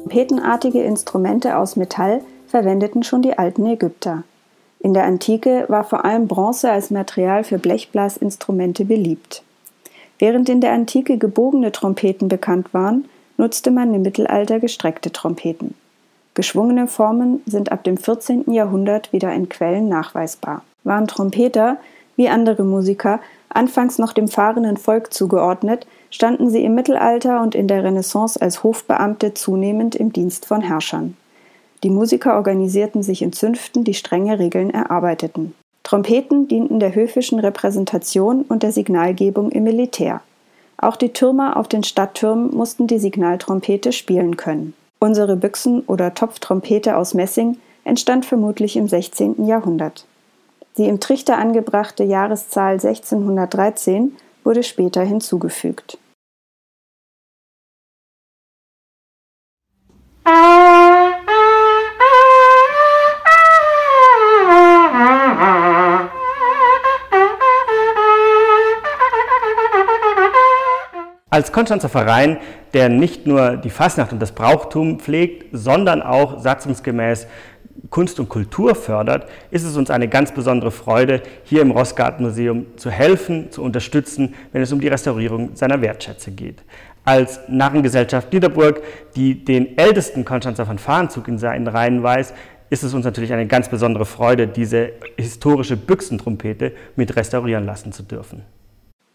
Trompetenartige Instrumente aus Metall verwendeten schon die alten Ägypter. In der Antike war vor allem Bronze als Material für Blechblasinstrumente beliebt. Während in der Antike gebogene Trompeten bekannt waren, nutzte man im Mittelalter gestreckte Trompeten. Geschwungene Formen sind ab dem 14. Jahrhundert wieder in Quellen nachweisbar. Waren Trompeter, wie andere Musiker, anfangs noch dem fahrenden Volk zugeordnet, standen sie im Mittelalter und in der Renaissance als Hofbeamte zunehmend im Dienst von Herrschern. Die Musiker organisierten sich in Zünften, die strenge Regeln erarbeiteten. Trompeten dienten der höfischen Repräsentation und der Signalgebung im Militär. Auch die Türmer auf den Stadttürmen mussten die Signaltrompete spielen können. Unsere Büchsen- oder Topftrompete aus Messing entstand vermutlich im 16. Jahrhundert. Die im Trichter angebrachte Jahreszahl 1613 wurde später hinzugefügt. Als Konstanzer Verein, der nicht nur die Fasnacht und das Brauchtum pflegt, sondern auch satzungsgemäß Kunst und Kultur fördert, ist es uns eine ganz besondere Freude, hier im Rossgartenmuseum zu helfen, zu unterstützen, wenn es um die Restaurierung seiner Wertschätze geht. Als Narrengesellschaft Niederburg, die den ältesten Konstanzer Fanfarenzug in seinen Reihen weist, ist es uns natürlich eine ganz besondere Freude, diese historische Büchsentrompete mit restaurieren lassen zu dürfen.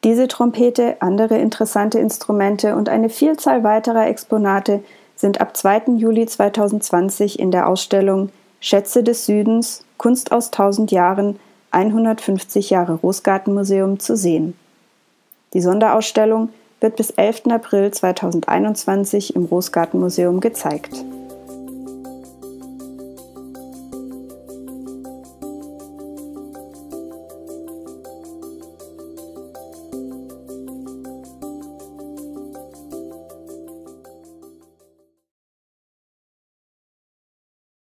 Diese Trompete, andere interessante Instrumente und eine Vielzahl weiterer Exponate sind ab 2. Juli 2020 in der Ausstellung Schätze des Südens, Kunst aus 1000 Jahren, 150 Jahre Rossgartenmuseum zu sehen. Die Sonderausstellung wird bis 11. April 2021 im Rossgartenmuseum gezeigt.